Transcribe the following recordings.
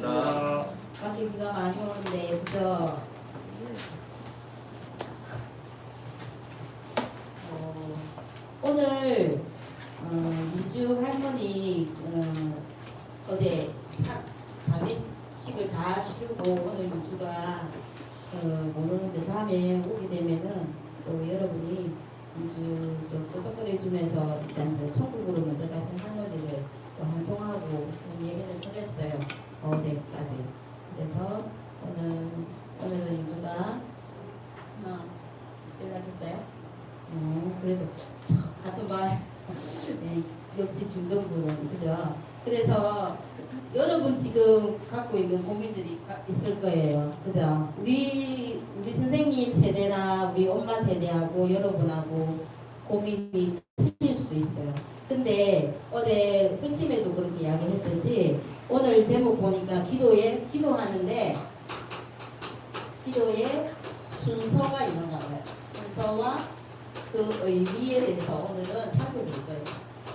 감사합니다. 밖에 비가 많이 오는데 그죠? 오늘 민주 할머니 어제 장례식을 다 치르고 오늘 민주가 못 오는데 다음에 오게 되면은 또 여러분이 민주 좀 끄덕거려주면서 일단 천국으로 먼저 가신 할머니를 또 환송하고 예배를 드렸어요. 어제까지. 그래서 오늘은 민주가 연락했어요. 그래도 같은 반 역시 중등부는 그죠? 그래서 여러분 지금 갖고 있는 고민들이 있을 거예요, 그죠? 우리 선생님 세대나 우리 엄마 세대하고 여러분하고 고민이 틀릴 수도 있어요. 근데 어제 핵심에도 그렇게 이야기했듯이 오늘 제목 보니까 기도하는데 기도에 순서가 있는가 봐요. 순서와 그 의미에 대해서 오늘은 살펴볼 거예요.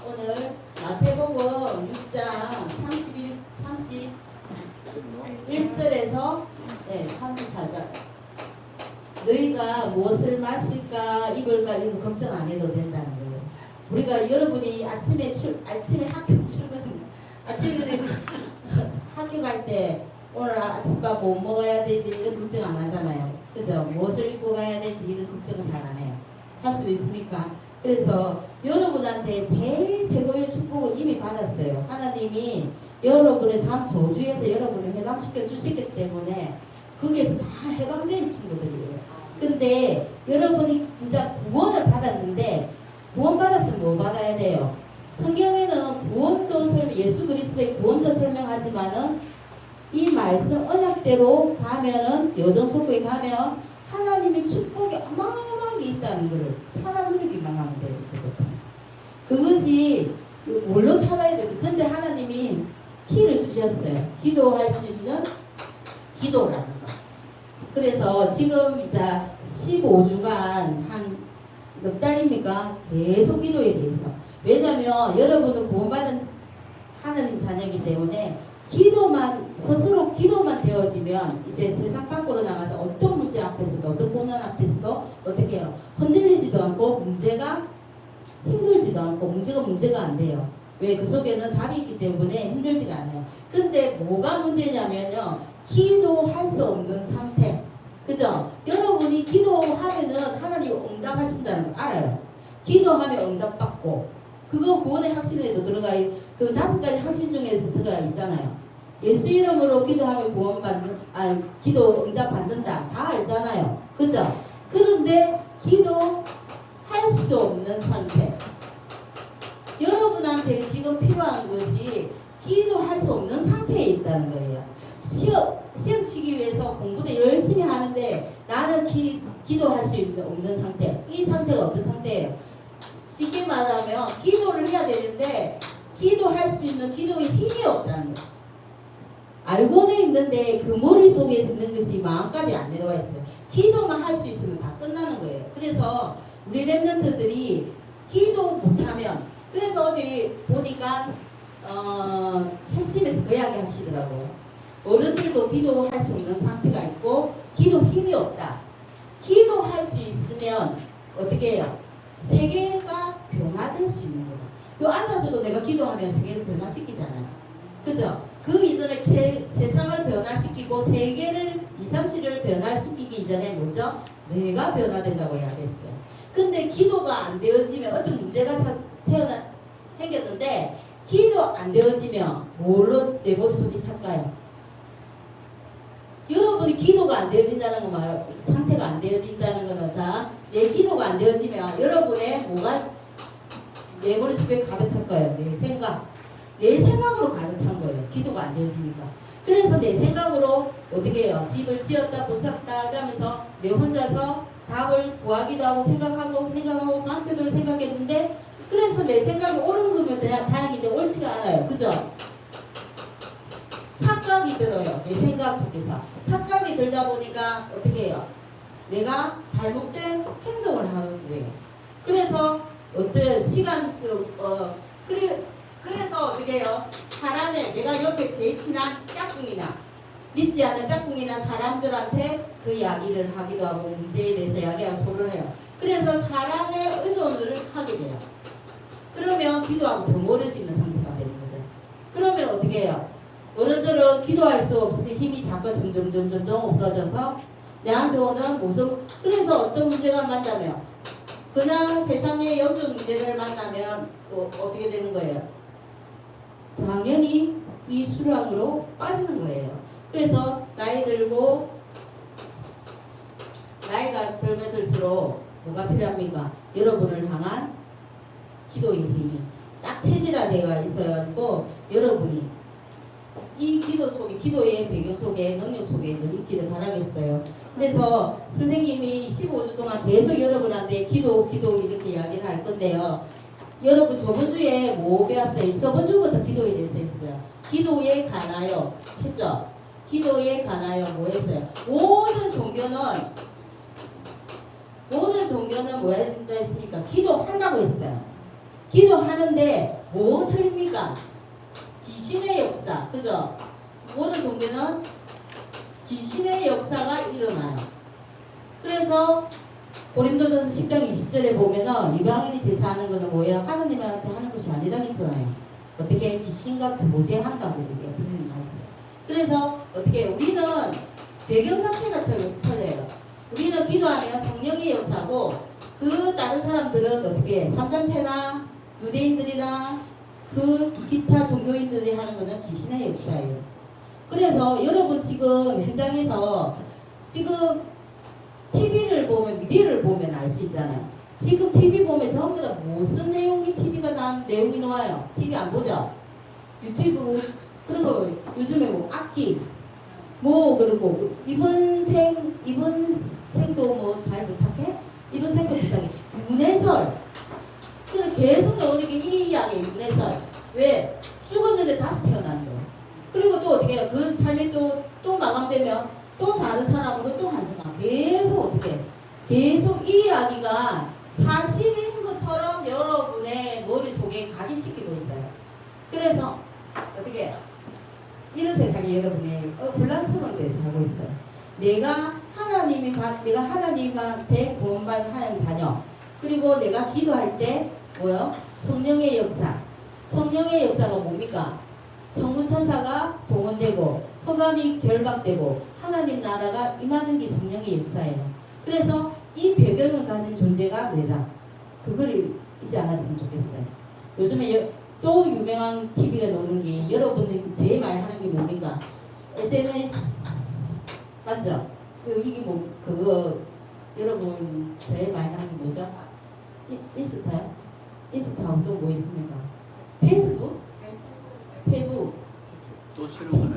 오늘 마태복음 6장 31절에서 34절. 너희가 무엇을 마실까 입을까 이런 거 걱정 안 해도 된다는 거예요. 우리가 여러분이 아침에 학교 출근 아침에 학교 갈 때 오늘 아침밥 뭐 먹어야 되지 이런 걱정 안 하잖아요. 그죠? 무엇을 입고 가야 될지 이런 걱정을 잘 안 해요. 할 수도 있으니까. 그래서 여러분한테 제일 최고의 축복을 이미 받았어요. 하나님이 여러분의 삶 저주에서 여러분을 해방시켜 주시기 때문에 거기에서 다 해방된 친구들이에요. 근데 여러분이 진짜 구원을 받았는데 구원 받았으면 뭐 받아야 돼요? 성경에는 구원도 예수 그리스도의 구원도 설명하지만은 이 말씀 언약대로 가면은 여정 속에 가면 하나님의 축복이 어마어마하게 있다는 것을 찾아 누리기만 하면 돼요. 그것이 뭘로 찾아야 돼요? 근데 하나님이 키를 주셨어요. 기도할 수 있는 기도라는 거. 그래서 지금 이제 15주간 한 몇 달입니까? 계속 기도에 대해서. 왜냐하면 여러분은 구원받은 하나님 자녀이기 때문에 스스로 기도만 되어지면 이제 세상 밖으로 나가서 어떤 문제 앞에서도 어떤 고난 앞에서도 어떻게 해요? 흔들리지도 않고 문제가 힘들지도 않고 문제가 안 돼요. 왜? 그 속에는 답이 있기 때문에 힘들지가 않아요. 근데 뭐가 문제냐면요. 기도할 수 없는 상태. 그죠? 여러분이 기도하면은 하나님이 응답하신다는 거 알아요. 기도하면 응답받고 그거 구원의 확신에도 들어가요. 그 5가지 확신 중에서 들어가 있잖아요. 예수 이름으로 기도하면 기도 응답 받는다. 다 알잖아요. 그죠? 그런데 기도할 수 없는 상태. 여러분한테 지금 필요한 것이 기도할 수 없는 상태에 있다는 거예요. 시험 치기 위해서 공부도 열심히 하는데 나는 기도할 수 없는 상태. 이 상태가 어떤 상태예요? 쉽게 말하면 기도를 해야 되는데 기도할 수 있는 기도의 힘이 없다는 거예요. 알고는 있는데 그 머릿속에 있는 것이 마음까지 안 내려와 있어요. 기도만 할 수 있으면 다 끝나는 거예요. 그래서 우리 랩런트들이 기도 못하면 그래서 어제 보니까 핵심에서 그 이야기 하시더라고요. 어른들도 기도할 수 없는 상태가 있고 기도 힘이 없다. 기도할 수 있으면 어떻게 해요? 세계가 변화될 수 있는 거다. 요 앉아서도 내가 기도하면 세계를 변화시키잖아요. 그죠? 그 이전에 세상을 변화시키고 세계를 237을 변화시키기 이전에 뭐죠? 내가 변화된다고 이야기했어요. 근데 기도가 안 되어지면 어떤 문제가 생겼는데 기도 안 되어지면 뭘로 내 머릿속에 찰까요? 여러분이 기도가 안 되어진다는 거 상태가 안 되어진다는 거는 자, 내 기도가 안 되어지면 여러분의 뭐가 내 머릿속에 가득 찰 거예요. 내 생각. 내 생각으로 가득 찬 거예요. 기도가 안 되어지니까. 그래서 내 생각으로 어떻게 해요? 집을 지었다 부쌌다 이러면서 내 혼자서 답을 구하기도 하고 생각하고 밤새도록 생각했는데 그래서 내 생각이 옳은 거면 다행인데 옳지가 않아요. 그죠? 착각이 들어요. 내 생각 속에서. 착각이 들다 보니까 어떻게 해요? 내가 잘못된 행동을 하는 거예요. 그래서 어떤 시간 그래서 어떻게 해요? 사람의 내가 옆에 제일 친한 짝꿍이나 믿지 않는 짝꿍이나 사람들한테 그 이야기를 하기도 하고 문제에 대해서 이야기하고 토론해요. 그래서 사람의 의존을 하게 돼요. 그러면 기도하고 더 멀어지는 상태가 되는 거죠. 그러면 어떻게 해요? 어른들은 기도할 수 없으니 힘이 자꾸 점점 없어져서 내한테 오는 모습. 그래서 어떤 문제가 만나면 그냥 세상의 영적 문제를 만나면 또 어떻게 되는 거예요? 당연히 이 수렁으로 빠지는 거예요. 그래서 나이가 들면 들수록 뭐가 필요합니까? 여러분을 향한 기도의 힘이 딱 체질화되어 있어가지고 여러분이 이 기도 속에, 기도의 배경 속에, 능력 속에 있기를 바라겠어요. 그래서 선생님이 15주 동안 계속 여러분한테 기도 이렇게 이야기를 할 건데요. 여러분 저번 주에 뭐 배웠어요? 저번 주부터 기도에 대해서 했어요. 기도에 관하여 했죠? 기도에 관하여 뭐 했어요? 모든 종교는 뭐 한다 했습니까? 기도한다고 했어요. 기도하는데 뭐 틀립니까? 귀신의 역사, 그죠? 모든 종교는 귀신의 역사가 일어나요. 그래서 고린도전서 10장 20절에 보면은 이방인이 제사하는 거는 뭐예요? 하나님한테 하는 것이 아니라고 했잖아요. 어떻게 귀신과 교제한다고 분명히 나왔어요. 그래서 어떻게 우리는 배경 자체가 틀려요. 우리는 기도하면 성령의 역사고 그 다른 사람들은 어떻게 삼단체나 유대인들이나 그 기타 종교인들이 하는 거는 귀신의 역사예요. 그래서 여러분 지금 현장에서 지금 TV를 보면 미디어를 보면 알 수 있잖아요. 지금 TV 보면 전부 다 무슨 내용이 TV가 난 내용이 나와요. TV 안 보죠? 유튜브 그런 거 요즘에 뭐 악기 뭐 그리고 이번 생도 뭐 잘 부탁해? 이번 생도 부탁해. 윤회설 그래 계속 나오는 게 이 이야기예요. 윤회설 왜? 죽었는데 다시 태어나는 거예요. 그리고 또 어떻게 해요? 그 삶이 또 마감되면 또 다른 사람으로 또 한 사람 계속 어떻게 계속 이 이야기가 사실인 것처럼 여러분의 머릿속에 각인시키고 있어요. 그래서 어떻게 해요? 이런 세상에 여러분이 혼란스러운 데서 살고 있어요. 내가 하나님한테 구원받은 하나님 자녀 그리고 내가 기도할 때 뭐요? 성령의 역사. 성령의 역사가 뭡니까? 천군 천사가 동원되고 허감이 결박되고 하나님 나라가 임하는 게 성령의 역사예요. 그래서 이 배경을 가진 존재가 내다. 그걸 잊지 않았으면 좋겠어요. 요즘에 또 유명한 TV가 나오는 게 여러분이 제일 많이 하는 게 뭡니까? SNS 맞죠? 이게 뭐 그거 여러분 제일 많이 하는 게 뭐죠? 인스타요? 인스타하고 또 뭐 있습니까? 페이스북?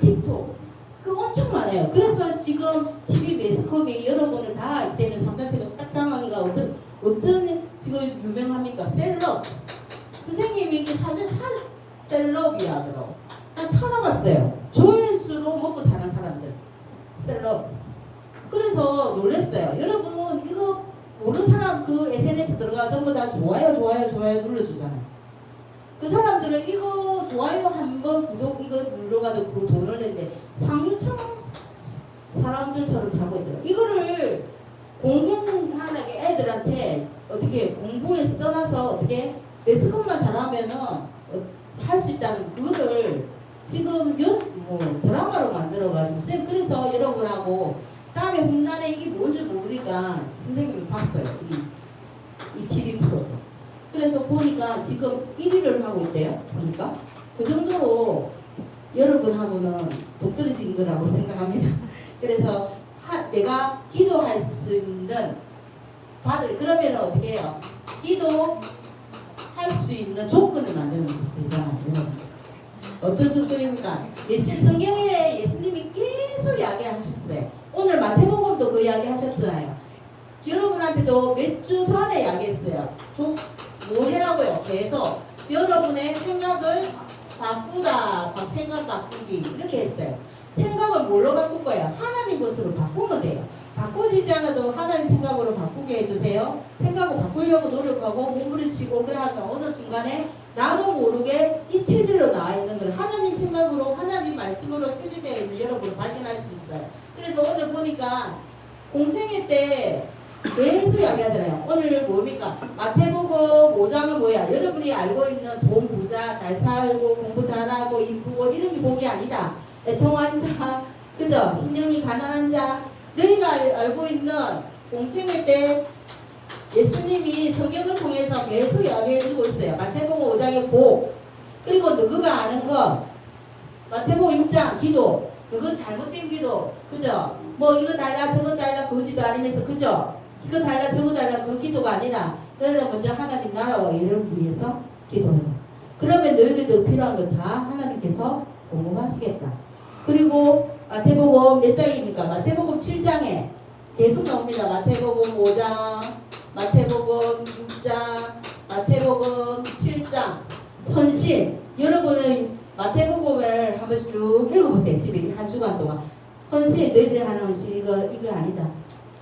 틱톡 그 엄청 많아요. 그래서 지금 TV 매스컴이 여러분을 다 알 때는 3단체가 딱 장황이가 어떤 지금 유명합니까? 셀럽 선생님이 이게 사실 셀럽이라 하더라고. 나 찾아봤어요. 조회수로 먹고 사는 사람들 셀럽. 그래서 놀랐어요. 여러분 이거 모르는 사람 그 SNS 들어가 전부 다 좋아요 눌러주잖아요. 그 사람들은 이거 좋아요 한번 구독 이거 눌러가지고 그 돈을 냈는데 상류처럼 사람들처럼 자고 있더라고요. 이거를 공경하게 애들한테 어떻게 공부에서 떠나서 어떻게 매스컴만 잘하면은 할 수 있다는 그거를 지금 뭐 드라마로 만들어가지고 쌤 그래서 여러분하고 다음에 훈련에 이게 뭔지 모르니까 선생님이 봤어요. 이 TV 프로. 그래서 보니까 지금 1위를 하고 있대요. 보니까 그 정도로 여러분하고는 독떨어진 거라고 생각합니다. 그래서 내가 기도할 수 있는 그러면 어떻게 해요? 기도할 수 있는 조건을 만들면 되잖아요. 여러분. 어떤 조건입니까? 성경에 예수님이 계속 이야기하셨어요. 오늘 마태복음도 그 이야기 하셨잖아요. 여러분한테도 몇 주 전에 이야기했어요. 뭐 해라고요? 계속 여러분의 생각을 바꾸라. 생각 바꾸기 이렇게 했어요. 생각을 뭘로 바꿀 거예요? 하나님 것으로 바꾸면 돼요. 바꾸지지 않아도 하나님 생각으로 바꾸게 해주세요. 생각을 바꾸려고 노력하고 몸부림치고 그래 하면 어느 순간에 나도 모르게 이 체질로 나와 있는 걸 하나님 생각으로 하나님 말씀으로 체질되어 있는 여러분을 발견할 수 있어요. 그래서 오늘 보니까 공생애 때 계속 이야기하잖아요. 오늘 뭡니까? 마태복음 5장은 뭐야? 여러분이 알고 있는 돈 부자, 잘 살고 공부 잘하고 이쁘고 이런 게 복이 아니다. 애통한 자, 그죠? 심령이 가난한 자, 너희가 알고 있는 공생애 때 예수님이 성경을 통해서 계속 이야기해주고 있어요. 마태복음 5장의 복, 그리고 너희가 아는 것, 마태복음 6장 기도, 너희 잘못된 기도, 그죠? 뭐 이거 달라 저거 달라 그거지도 아니면서, 그죠? 이거 달라 저거 달라 그 기도가 아니라 너희는 먼저 하나님 나라와 일을 위해서 기도해라. 그러면 너희들도 필요한 거 다 하나님께서 공급하시겠다. 그리고 마태복음 몇 장입니까? 마태복음 7장에 계속 나옵니다. 마태복음 5장, 마태복음 6장, 마태복음 7장, 헌신. 여러분은 마태복음을 한 번씩 쭉 읽어보세요. 집에 한 주간 동안. 헌신, 너희들이 하는 헌신 이거 아니다.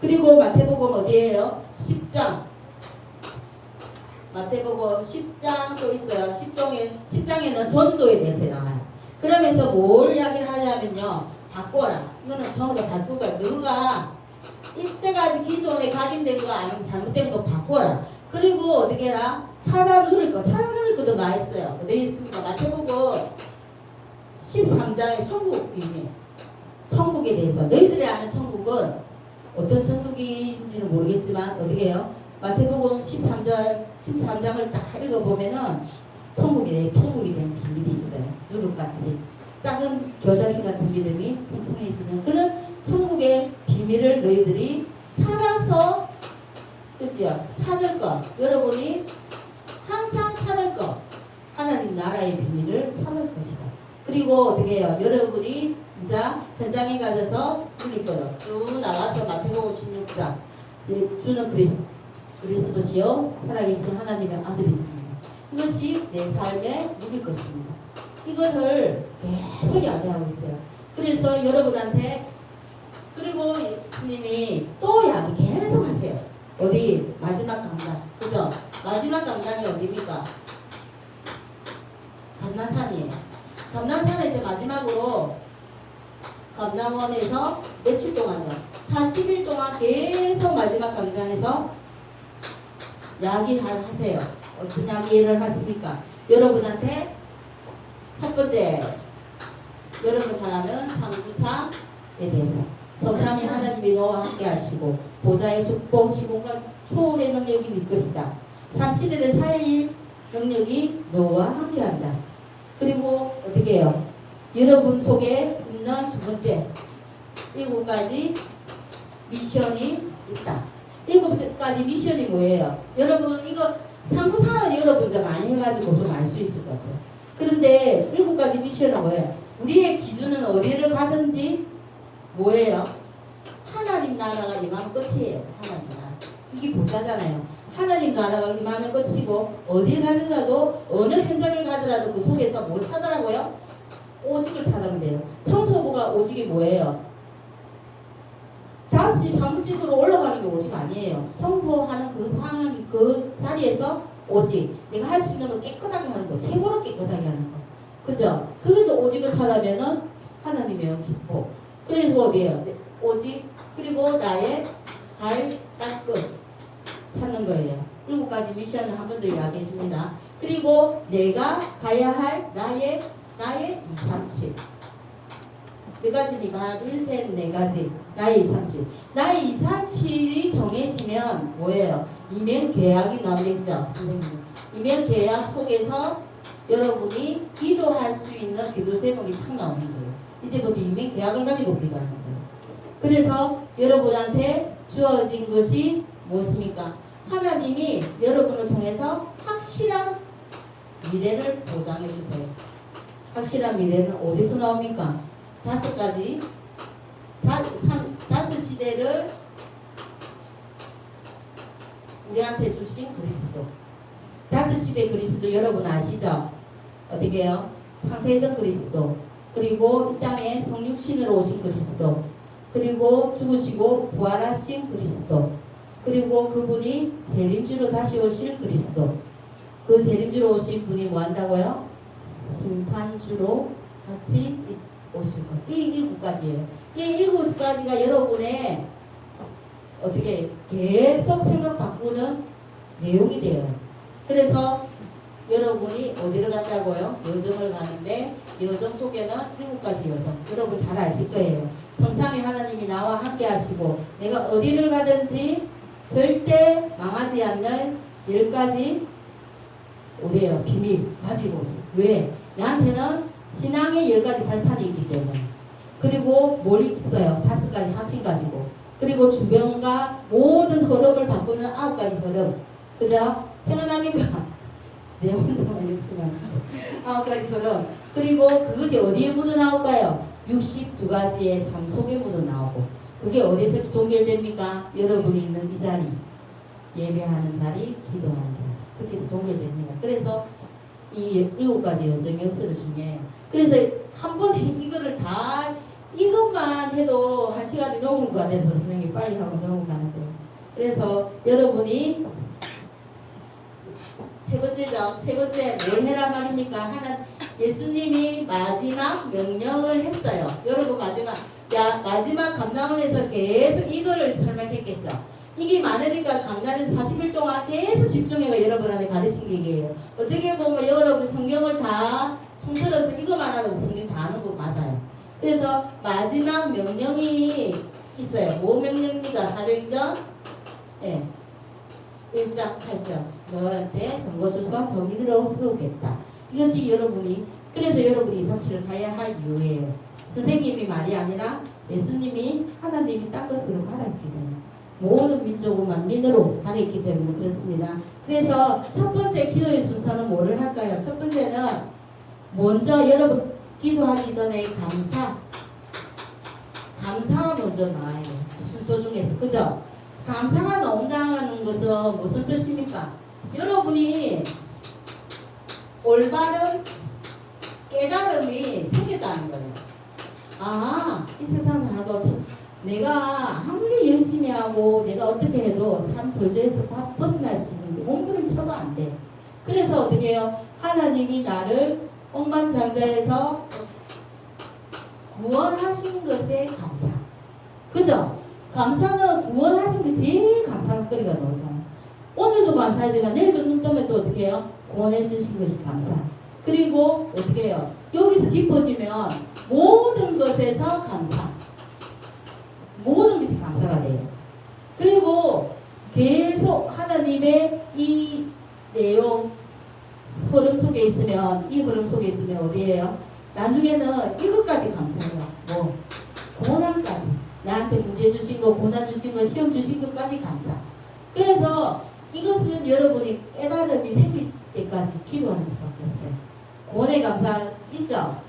그리고 마태복음 어디에요? 10장. 마태복음 10장 또 있어요. 10장에는 전도에 대해서 나와요. 그러면서 뭘 이야기를 하냐면요. 바꿔라. 이거는 전부 다 바꿀 거야. 너가 이때까지 기존에 각인된 거 아니면 잘못된 거 바꿔라. 그리고 어떻게 해라? 찾아 누릴 것도 나와 있어요. 어디 있습니까? 마태복음 13장에 천국에 대해서. 너희들이 아는 천국은 어떤 천국인지는 모르겠지만 어떻게 해요? 마태복음 13장을 딱 읽어보면은 천국에 대한 비밀이 있어요. 누룩같이 작은 겨자씨 같은 믿음이 풍성해지는 그런 천국의 비밀을 너희들이 찾아서, 그죠? 찾을 것. 여러분이 항상 찾을 것. 하나님 나라의 비밀을 찾을 것이다. 그리고 어떻게 해요? 여러분이 이제 현장에 가셔서 누릴 거다. 쭉 나와서 마태복음 16장. 주는 그리스도시요 살아계신 하나님의 아들이십니다. 이것이 내 삶에 누릴 것입니다. 이것을 계속 이야기하고 있어요. 그래서 여러분한테, 그리고 예수님이 또 이야기 계속 하세요. 어디? 마지막 강단. 그죠? 마지막 강단이 어디입니까? 감난산이에요. 감난산에서 마지막으로 감남원에서 며칠 동안요? 40일 동안 계속 마지막 강단에서 이야기하세요. 어떤 이야기를 하십니까? 여러분한테 첫 번째, 여러분 잘 아는 상구삼에 대해서 성삼위 하나님이 너와 함께 하시고 보좌의 축복 시공간 초월의 능력이 일 것이다. 3시대를 살릴 능력이 너와 함께 한다. 그리고 어떻게 해요? 여러분 속에 있는 두 번째 7가지 미션이 있다. 7가지 미션이 뭐예요? 여러분 이거 상부사는 여러분 좀 많이 해가지고 좀 알 수 있을 것 같아요. 그런데 7가지 미션은 뭐예요? 우리의 기준은 어디를 가든지 뭐예요? 하나님 나라가 임하면 끝이에요. 하나님 나라. 이게 보자잖아요. 하나님 나라가 임하면 끝이고 어디 가더라도 어느 현장에 가더라도 그 속에서 뭐 찾으라고요? 오직을 찾으면 돼요. 청소부가 오직이 뭐예요? 다시 사무직으로 올라가는 게 오직 아니에요. 청소하는 그 상황, 그 자리에서 오직 내가 할 수 있는 거 깨끗하게 하는 거, 최고로 깨끗하게 하는 거, 그죠? 거기서 오직을 찾으면은 하나님의 축복. 그래서 어디에요? 오직, 그리고 나의 갈 닦음 찾는 거예요. 7가지 미션을 한 번 더 이야기해 줍니다. 그리고 내가 가야 할 나의 2, 3, 7. 몇 가지입니까? 하나, 둘, 셋, 4가지. 나의 2, 3, 7. 나의 2, 3, 7이 정해지면 뭐예요? 이면계약이 나오겠죠, 선생님. 이면계약 속에서 여러분이 기도할 수 있는 기도 제목이 탁 나오는 거예요. 이제부터 이면계약을 가지고 기도하는 거예요. 그래서 여러분한테 주어진 것이 무엇입니까? 하나님이 여러분을 통해서 확실한 미래를 보장해 주세요. 확실한 미래는 어디서 나옵니까? 5가지, 5시대를 우리한테 주신 그리스도. 5시대 그리스도 여러분 아시죠? 어떻게 해요? 창세전 그리스도, 그리고 이 땅에 성육신으로 오신 그리스도, 그리고 죽으시고 부활하신 그리스도, 그리고 그분이 재림주로 다시 오실 그리스도. 그 재림주로 오신 분이 뭐 한다고요? 심판주로 같이 오실 거예요. 이 7가지예요. 이 7가지가 여러분의 어떻게 계속 생각 바꾸는 내용이 돼요. 그래서 여러분이 어디를 간다고요? 여정을 가는데 여정 속에는 7가지 여정. 여러분 잘 아실 거예요. 성삼위 하나님이 나와 함께 하시고 내가 어디를 가든지 절대 망하지 않는 10가지 어디에요? 비밀 가지고. 왜? 나한테는 신앙의 10가지 발판이 있기 때문에. 그리고 뭘 있어요? 5가지 확신 가지고. 그리고 주변과 모든 흐름을 바꾸는 9가지 흐름. 그죠? 생각납니까? 내 혼자만 열심히 하는 9가지 흐름. 그리고 그것이 어디에 묻어나올까요? 62가지의 삶 속에 묻어나오고. 그게 어디서 종결됩니까? 여러분이 있는 이 자리. 예배하는 자리, 기도하는 자리. 그렇게 해서 종결됩니다. 그래서 이 7가지 여정이 역사로 중요해요. 그래서 한 번에 이거를 다 이것만 해도 1시간이 넘을 것 같아서 선생님이 빨리 하고 넘어가는 거예요. 그래서 여러분이 세 번째 뭘 해라 말입니까? 하나 예수님이 마지막 명령을 했어요. 여러분 마지막 감남원에서 계속 이거를 설명했겠죠. 이게 많으니까 강단에서 40일 동안 계속 집중해가 여러분한테 가르친 게 이게요. 어떻게 보면 여러분 성경을 다 통틀어서 이거만 하라고 성경 다 아는 거 맞아요. 그래서 마지막 명령이 있어요. 뭐 명령입니까? 사도행전 1장 8절 너한테 정거주서 정인으로 세우겠다. 이것이 여러분이 그래서 여러분이 237을 가야 할 이유예요. 선생님이 말이 아니라 예수님이 하나님이 딴 것으로 가라했기 때문에 모든 민족은 만민으로 가르쳤기 때문에 그렇습니다. 그래서 첫 번째 기도의 순서는 뭐를 할까요? 첫 번째는 먼저 여러분 기도하기 전에 감사가 먼저 나와요. 순서 중에서 그죠? 감사가 나온다는 것은 무슨 뜻입니까? 여러분이 올바른 깨달음이 생겼다는 거예요. 아, 이 세상 살고 내가 아무리 열심히 하고 내가 어떻게 해도 삶 저주에서 벗어날 수 있는데 공부는 쳐도 안 돼. 그래서 어떻게 해요? 하나님이 나를 억만장자에서 구원하신 것에 감사. 그죠? 감사는 구원하신 게 제일 감사거리가 나오잖아요. 오늘도 감사하지만 내일도 눈 뜨면 또 어떻게 해요? 구원해 주신 것이 감사. 그리고 어떻게 해요? 여기서 깊어지면 모든 것에서 감사. 모든 것이 감사가 돼요. 그리고 계속 하나님의 이 내용 흐름 속에 있으면 이 흐름 속에 있으면 어디에요? 나중에는 이것까지 감사해요. 뭐 고난까지 나한테 문제 주신 거, 고난 주신 거, 시험 주신 것까지 감사. 그래서 이것은 여러분이 깨달음이 생길 때까지 기도하는 수밖에 없어요. 구원의 감사 있죠?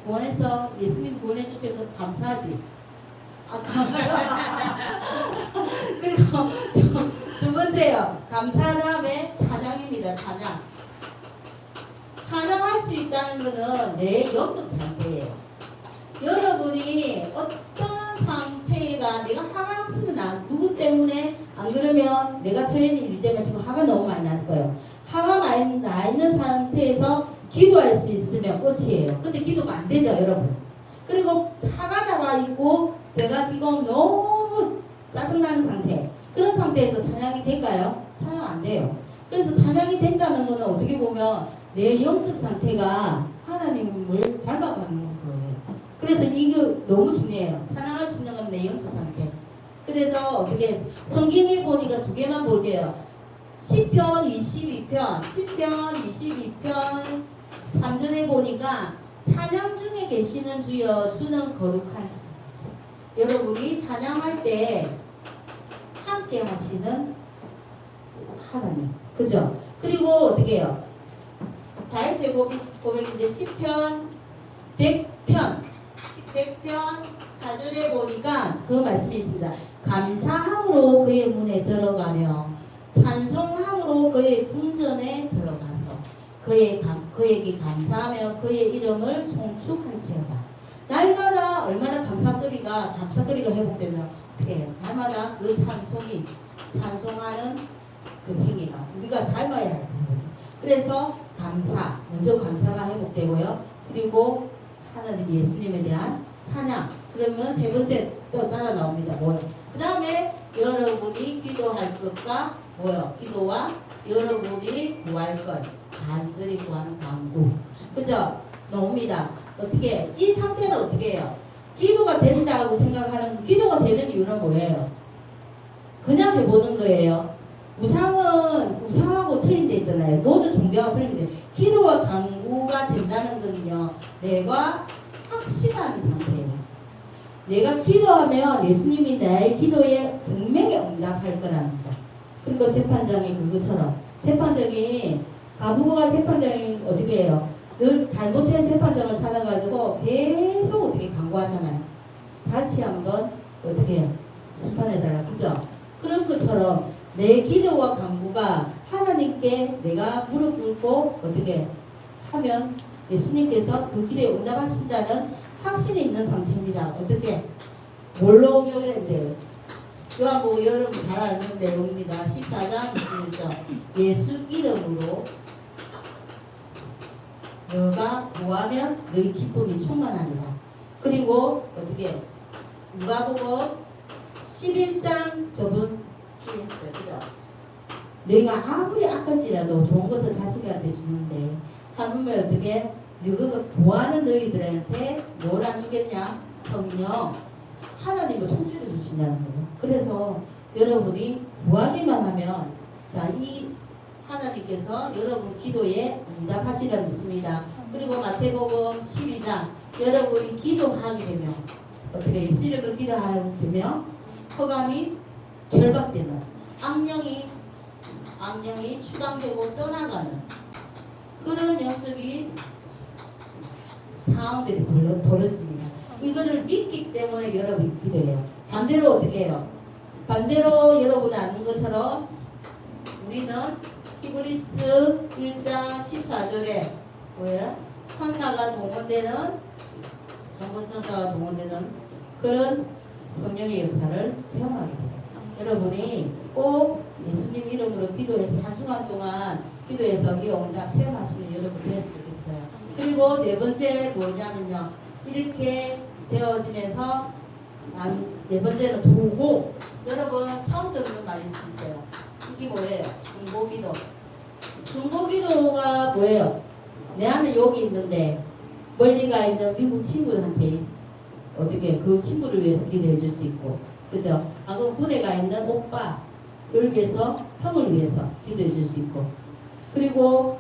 구원해서 예수님 구원해 주셔서 감사하지. 그리고 두 번째요. 감사 다음에 찬양입니다. 찬양할 수 있다는 것은 내 영적 상태예요. 여러분이 어떤 상태가 내가 화가 쓰나 누구 때문에 안 그러면 내가 처해진 일 때문에 지금 화가 너무 많이 났어요. 화가 많이 나 있는 상태에서 기도할 수 있으면 끝이에요. 근데 기도가 안 되죠, 여러분. 그리고 화가 나가 있고 내가 지금 너무 짜증나는 상태. 그런 상태에서 찬양이 될까요? 찬양 안 돼요. 그래서 찬양이 된다는 것은 어떻게 보면 내 영적 상태가 하나님을 닮아가는 거예요. 그래서 이거 너무 중요해요. 찬양할 수 있는 건 내 영적 상태. 그래서 어떻게 성경에 보니까 두 개만 볼게요. 시편 22편 3절에 보니까 찬양 중에 계시는 주여 주는 거룩한 신. 여러분이 찬양할 때 함께 하시는 하나님. 그죠? 그리고 어떻게 해요? 다윗의 고백인데 시편 100편 4절에 보니까 그 말씀이 있습니다. 감사함으로 그의 문에 들어가며 찬송함으로 그의 궁전에 들어가서 그에게 감사하며 그의 이름을 송축할지어다. 날마다 얼마나 감사거리가 회복되면 어떻게 해요? 날마다 그 찬송하는 그 생애가 우리가 닮아야 할 부분. 그래서 감사, 먼저 감사가 회복되고요. 그리고 하나님 예수님에 대한 찬양. 그러면 세 번째 또 따라 나옵니다. 뭐요? 그 다음에 여러분이 기도할 것과 뭐요? 기도와 여러분이 구할 것, 간절히 구하는 간구. 그죠? 나옵니다. 어떻게? 이 상태는 어떻게 해요? 기도가 된다고 생각하는 거, 기도가 되는 이유는 뭐예요? 그냥 해보는 거예요. 우상하고 틀린 데 있잖아요. 모든 종교가 틀린데, 기도와 간구가 된다는 거는요, 내가 확신하는 상태예요. 내가 기도하면 예수님이 나의 기도에 분명히 응답할 거라는 거. 그리고 재판장이 그것처럼, 재판장이, 가부가 재판장이 어떻게 해요? 늘 잘못한 재판장을 찾아가지고 계속 어떻게 간구하잖아요. 다시 한번 어떻게 해요? 심판해달라. 그죠? 그런 것처럼 내 기도와 간구가 하나님께 내가 무릎 꿇고 어떻게 하면 예수님께서 그 기도에 응답하신다는 확신이 있는 상태입니다. 어떻게? 뭘로 요구했는데? 요한복음 여러분 잘 아는 내용입니다. 14장 21절. 예수 이름으로 너가 구하면 너희 기쁨이 충만하리라. 그리고 어떻게? 누가복음 11장 저분 했어요. 그죠? 너희가 아무리 악할지라도 좋은 것을 자식한테 주는데 하물며 어떻게? 너희가 구하는 너희들한테 뭘 안 주겠냐? 성령. 하나님을 통주해 주신다는 거예요. 그래서 여러분이 구하기만 하면 이 하나님께서 여러분 기도에 응답하시라 믿습니다. 그리고 마태복음 12장 여러분이 기도하게 되면 어떻게 예수 이름으로 기도하게 되면 허감이 결박되는 악령이 추방되고 떠나가는 그런 영적인 상황들이 벌어집니다. 이거를 믿기 때문에 여러분이 기도해요. 반대로 어떻게 해요? 반대로 여러분이 아는 것처럼 우리는 히브리스 1장 14절에 뭐예요? 천사가 동원되는 정보천사가 동원되는 그런 성령의 역사를 체험하게 돼요. 여러분이 꼭 예수님 이름으로 기도해서 한 주간 동안 기도해서 이 응답 체험하시는 여러분 되었으면 좋겠어요. 그리고 네 번째 뭐냐면요. 이렇게 되어지면서 네 번째는 도고. 여러분 처음 듣는 말일 수 있어요. 이게 뭐예요? 중보기도. 중보기도가 뭐예요? 내 안에 욕이 있는데 멀리 가 있는 미국 친구한테 어떻게 그 친구를 위해서 기도해 줄 수 있고, 그죠? 그 군에 가 있는 오빠를 위해서, 형을 위해서 기도해 줄 수 있고, 그리고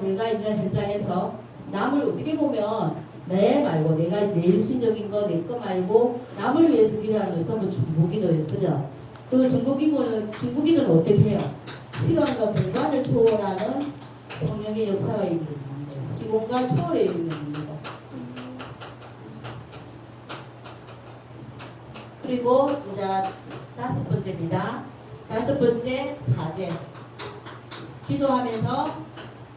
내가 있는 현장에서 남을 어떻게 보면 내 말고 내가 내 중심적인 거 내 거 말고 남을 위해서 기도하는 거 전부 중보기도예요. 그죠? 그 중보기도는 어떻게 해요? 시간과 공간을 초월하는 성령의 역사가 있는 거예요. 시공간 초월에 있는 겁니다. 그리고 이제 다섯 번째입니다. 다섯 번째 사죄. 기도하면서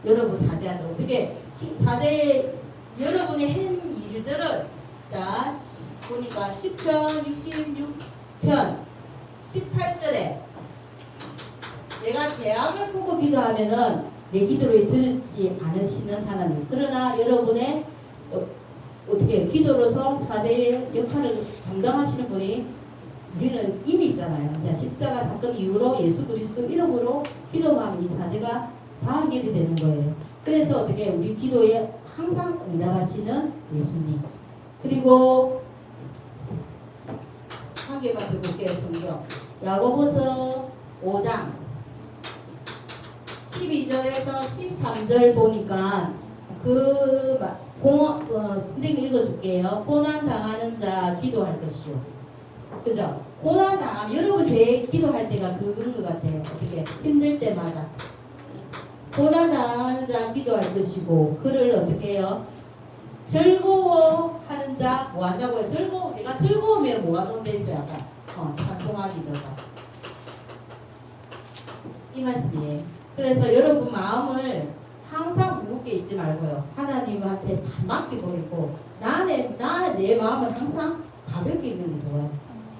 여러분 사죄하죠. 어떻게 사죄 여러분이 한 일들을 자 보니까 10편 66편 18절에 내가 죄악을 품고 기도하면은 내 기도를 들지 않으시는 하나님. 그러나 여러분의 어떻게 기도로서 사죄의 역할을 감당하시는 분이 우리는 이미 있잖아요. 자, 십자가 사건 이후로 예수 그리스도 이름으로 기도하면 이 사죄가 다 해결이 되는 거예요. 그래서 어떻게 우리 기도에 항상 응답하시는 예수님. 그리고 한 개만 더 볼게요. 성경 야고보서 5장 12절에서 13절 보니까 선생님 읽어줄게요. 고난 당하는 자 기도할 것이요. 그죠? 고난 당하면 여러분 제 기도할 때가 그런 것 같아요. 어떻게 힘들 때마다 고난 당하는 자 기도할 것이고, 그를 어떻게 해요? 즐거워하는 자 뭐 한다고요? 내가 즐거우면 뭐가 동돼 있어요? 약간 찬송하기 들어가 이 말씀이에요. 그래서 여러분 마음을 항상 무겁게 있지 말고요. 하나님한테 다 맡겨버리고 내 마음을 항상 가볍게 있는 게 좋아요.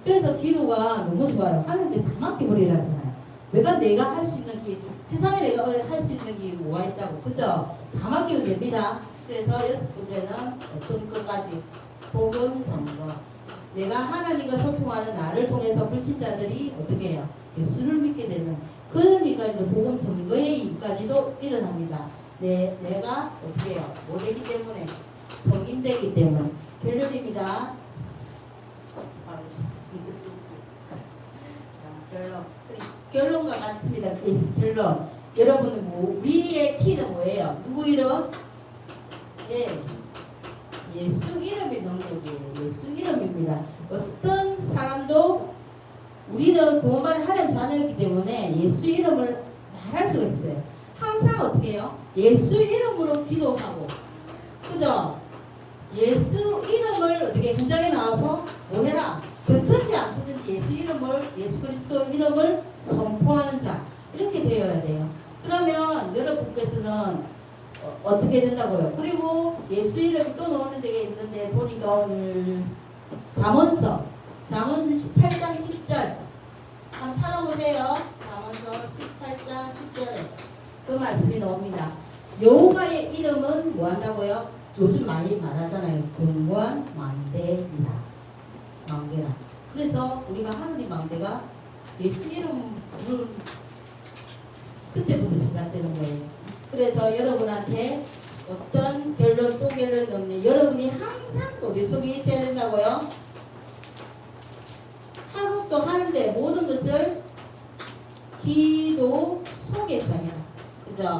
그래서 기도가 너무 좋아요. 하나님께 다 맡겨버리라잖아요. 내가 할 수 있는 길, 세상에 내가 할 수 있는 길이 뭐가 있다고, 그죠? 다 맡기면 됩니다. 그래서 6번째는 어떤 것까지? 복음 전거. 내가 하나님과 소통하는 나를 통해서 불신자들이 어떻게 해요? 예수를 믿게 되는 그런 일까지도 복음 전거의 일까지도 일어납니다. 내가 어떻게 해요? 뭐 되기 때문에? 적인되기 때문에. 결론입니다. 결론과 같습니다. 결론. 여러분은 우리의 키는 뭐예요? 누구 이름? 예. 예수 이름의 능력이에요. 예수 이름입니다. 어떤 사람도 우리는 구원받은 하나님 자녀이기 때문에 예수 이름을 말할 수가 있어요. 항상 어떻게 해요? 예수 이름으로 기도하고, 그죠? 예수 이름을 어떻게 현장에 나와서 뭐 해라? 듣든지 안 듣든지 예수 이름을, 예수 그리스도 이름을 선포하는 자, 이렇게 되어야 돼요. 그러면 여러분께서는 어떻게 된다고요? 그리고 예수 이름이 또 나오는 데가 있는데 보니까 오늘 잠언서 18장 10절 한번 찾아보세요. 잠언서 18장 10절에 그 말씀이 나옵니다. 여호와의 이름은 뭐 한다고요? 요즘 많이 말하잖아요. 근원 망대이라. 망대라. 그래서 우리가 하나님 망대가 예수 이름 부르는 그때부터 시작되는 거예요. 그래서 여러분한테 어떤 결론 또 결론이 없는 여러분이 항상 우리 속에 있어야 된다고요. 학업도 하는데 모든 것을 기도 속에서 해라. 그죠?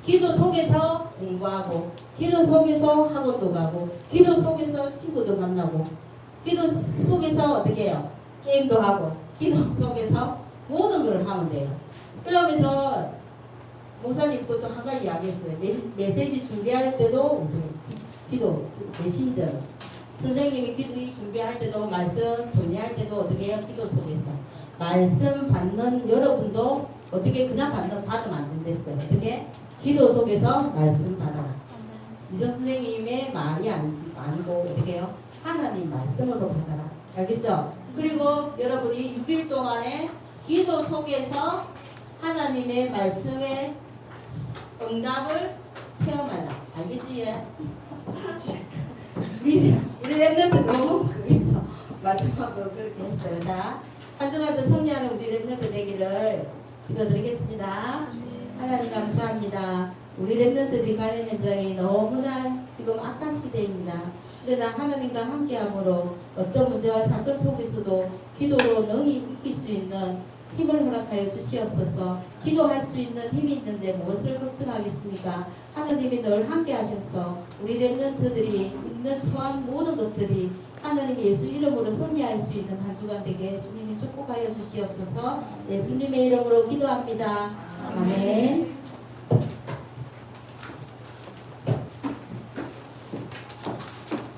기도 속에서 공부하고, 기도 속에서 학원도 가고, 기도 속에서 친구도 만나고, 기도 속에서 어떻게 해요? 게임도 하고, 기도 속에서 모든 걸 하면 돼요. 그러면서 목사님도 또 한 가지 이야기했어요. 메시지 준비할 때도 기도, 메신저. 선생님이 기도 준비할 때도 말씀 정리할 때도 어떻게 해요? 기도 속에서. 말씀 받는 여러분도 어떻게 그냥 받으면 안 된댔어요. 어떻게? 기도 속에서 말씀 받아라. 이정 선생님의 말이 아니고 어떻게 해요? 하나님 말씀으로 받아라. 알겠죠? 그리고 여러분이 6일 동안에 기도 속에서 하나님의 말씀의 응답을 체험하라. 알겠지? 우리 랩런트 너무 그래서 마지막으로 그렇게 했어요. 자, 한 주간도 승리하는 우리 랩런트 되기를 기도드리겠습니다. 하나님 감사합니다. 우리 랩런트들이 가는 현장이 너무나 지금 악한 시대입니다. 그러나 하나님과 함께함으로 어떤 문제와 사건 속에서도 기도로 능히 이길 수 있는 힘을 허락하여 주시옵소서. 기도할 수 있는 힘이 있는데 무엇을 걱정하겠습니까? 하나님이 늘 함께 하셔서 우리 랩런트들이 있는 처한 모든 것들이 하나님 예수 이름으로 승리할 수 있는 한 주간 되게 주님이 축복하여 주시옵소서. 예수님의 이름으로 기도합니다. 아멘.